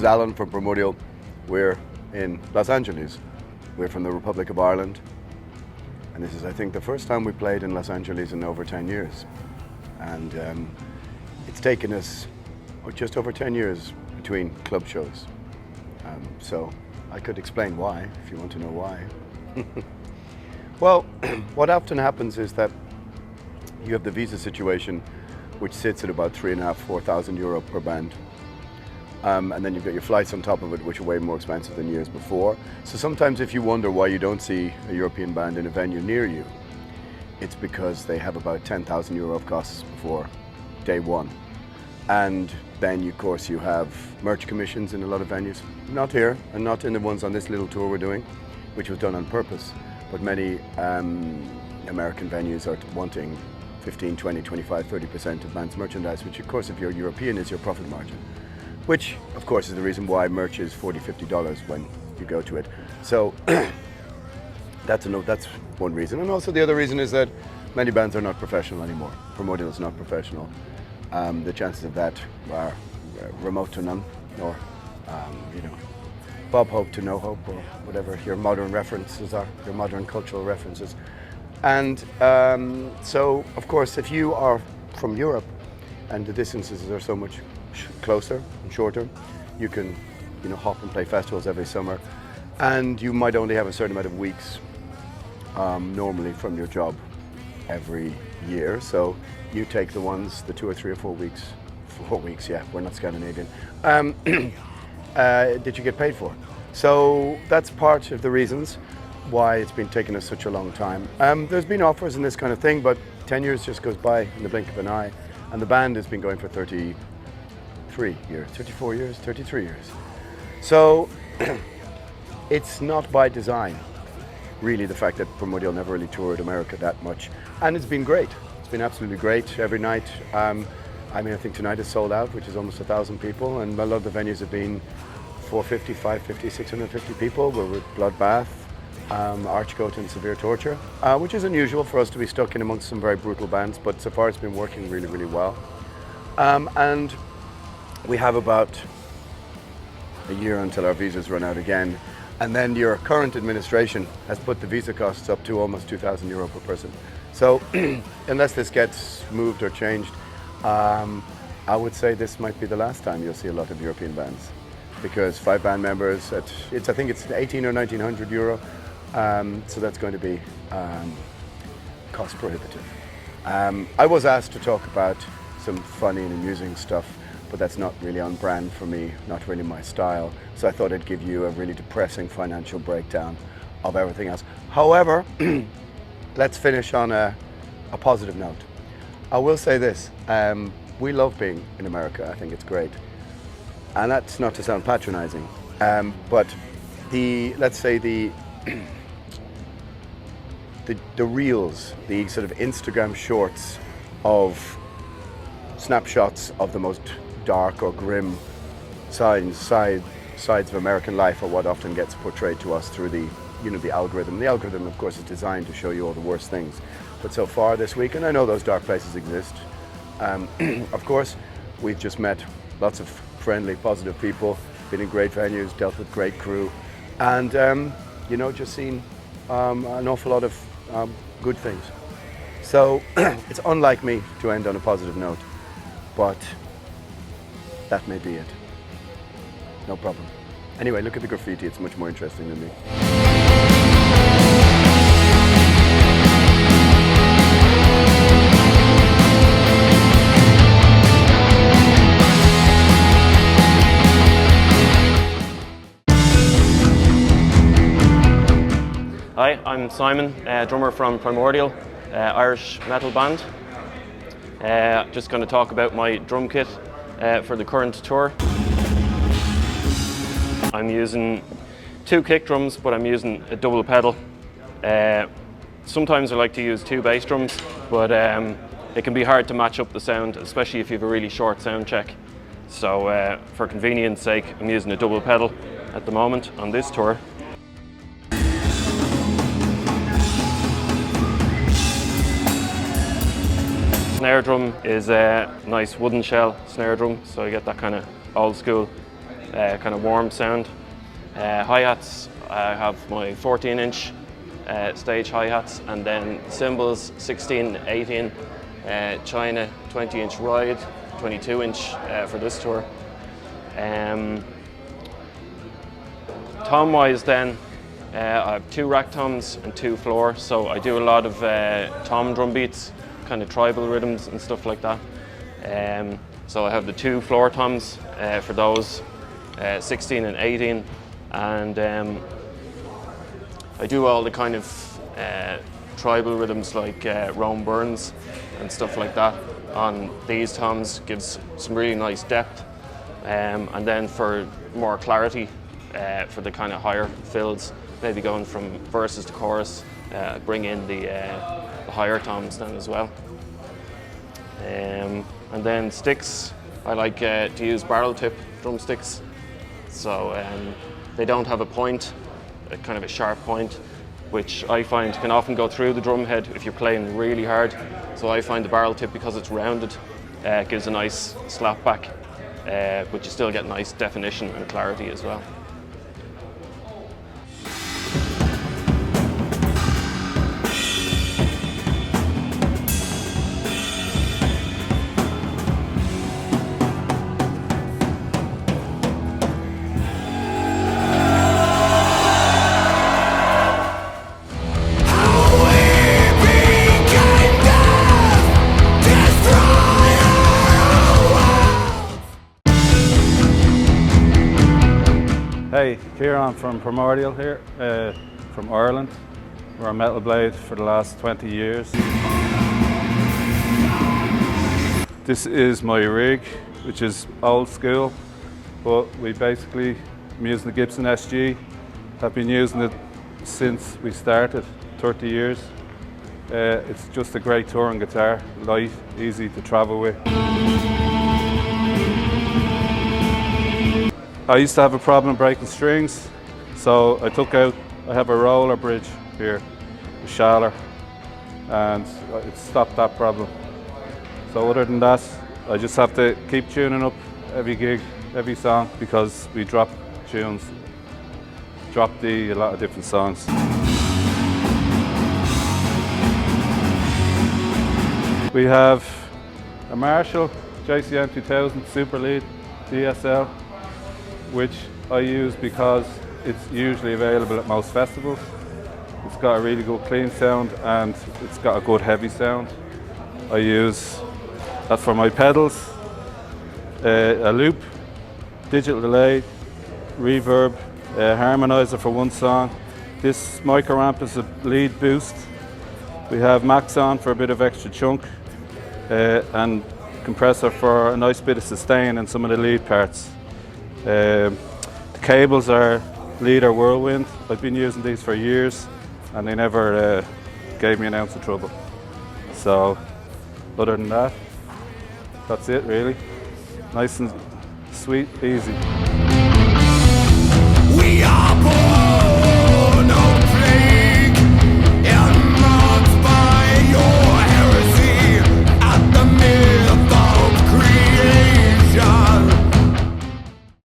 Alan from Primordial. We're in Los Angeles. We're from the Republic of Ireland. And this is, I think, the first time we played in Los Angeles in over 10 years. And it's taken us just over 10 years between club shows. So I could explain why, if you want to know why. Well, what often happens is that you have the visa situation, which sits at about €3,500–4,000 per band. And then you've got your flights on top of it, which are way more expensive than years before. So sometimes if you wonder why you don't see a European band in a venue near you, it's because they have about €10,000 of costs before day one. And then, of course, you have merch commissions in a lot of venues. Not here, and not in the ones on this little tour we're doing, which was done on purpose. But many American venues are wanting 15, 20, 25, 30% of band's merchandise, which, of course, if you're European, is your profit margin. Which, of course, is the reason why merch is $40, $50 when you go to it. So that's one reason. And also the other reason is that many bands are not professional anymore. Primordial is not professional. The chances of that are remote to none, or Bob Hope to no hope, or whatever your modern references are, your modern cultural references. And so, of course, if you are from Europe and the distances are so much closer and shorter, you can hop and play festivals every summer, and you might only have a certain amount of weeks normally from your job every year. So you take the 2 or 3 or 4 weeks, 4 weeks, yeah, we're not Scandinavian, that you get paid for. So that's part of the reasons why it's been taking us such a long time. There's been offers and this kind of thing, but 10 years just goes by in the blink of an eye, and the band has been going for 33 years, 34 years, 33 years. So it's not by design, really, the fact that Primordial never really toured America that much. And it's been great. It's been absolutely great every night. I think tonight is sold out, which is almost 1,000 people, and a lot of the venues have been 450, 550, 650 people. We're with Bloodbath, Archgoat and Severe Torture, which is unusual for us to be stuck in amongst some very brutal bands, but so far it's been working really, really well. And we have about a year until our visas run out again. And then your current administration has put the visa costs up to almost €2,000 per person. So unless this gets moved or changed, I would say this might be the last time you'll see a lot of European bands, because 5 band members, I think it's 1,800 or 1,900 euro. So that's going to be cost prohibitive. I was asked to talk about some funny and amusing stuff, but that's not really on brand for me, not really my style. So I thought I'd give you a really depressing financial breakdown of everything else. However, let's finish on a positive note. I will say this, we love being in America. I think it's great. And that's not to sound patronizing, but let's say the reels, the sort of Instagram shorts of snapshots of the most dark or grim sides of American life are what often gets portrayed to us through the algorithm. The algorithm, of course, is designed to show you all the worst things. But so far this week, and I know those dark places exist, of course, we've just met lots of friendly, positive people, been in great venues, dealt with great crew, and just seen an awful lot of good things. So it's unlike me to end on a positive note, but that may be it. No problem. Anyway, look at the graffiti, it's much more interesting than me. Hi, I'm Simon, drummer from Primordial, Irish metal band. Just going to talk about my drum kit for the current tour. I'm using 2 kick drums, but I'm using a double pedal. Sometimes I like to use 2 bass drums, but it can be hard to match up the sound, especially if you have a really short sound check. So for convenience sake, I'm using a double pedal at the moment on this tour. Snare drum is a nice wooden shell snare drum, so you get that kind of old school kind of warm sound. Hi-hats, I have my 14-inch stage hi-hats, and then cymbals 16, 18, China 20-inch ride, 22-inch for this tour. Tom-wise then, I have 2 rack toms and 2 floor, so I do a lot of tom drum beats, kind of tribal rhythms and stuff like that. So I have the 2 floor toms for those, 16 and 18, and I do all the kind of tribal rhythms like Rome Burns and stuff like that on these toms, gives some really nice depth. And then for more clarity, for the kind of higher fills, maybe going from verses to chorus, bring in the higher toms then as well. And then sticks, I like to use barrel tip drumsticks. So they don't have a point, a kind of a sharp point, which I find can often go through the drum head if you're playing really hard. So I find the barrel tip, because it's rounded, gives a nice slap back, but you still get nice definition and clarity as well. Hey, Ciaran from Primordial here, from Ireland. We're a metal blade for the last 20 years. This is my rig, which is old school, but I'm using the Gibson SG. I've been using it since we started, 30 years. It's just a great touring guitar, light, easy to travel with. I used to have a problem breaking strings, so I have a roller bridge here, a shaller, and it stopped that problem. So other than that, I just have to keep tuning up every gig, every song, because we drop tunes, drop a lot of different songs. We have a Marshall JCM 2000 Super Lead DSL, which I use because it's usually available at most festivals. It's got a really good clean sound and it's got a good heavy sound. I use that for my pedals, a loop, digital delay, reverb, harmonizer for one song. This micro amp is a lead boost. We have max on for a bit of extra chunk, and compressor for a nice bit of sustain in some of the lead parts. The cables are Leader Whirlwind. I've been using these for years and they never gave me an ounce of trouble. So other than that, that's it really. Nice and sweet, easy. We are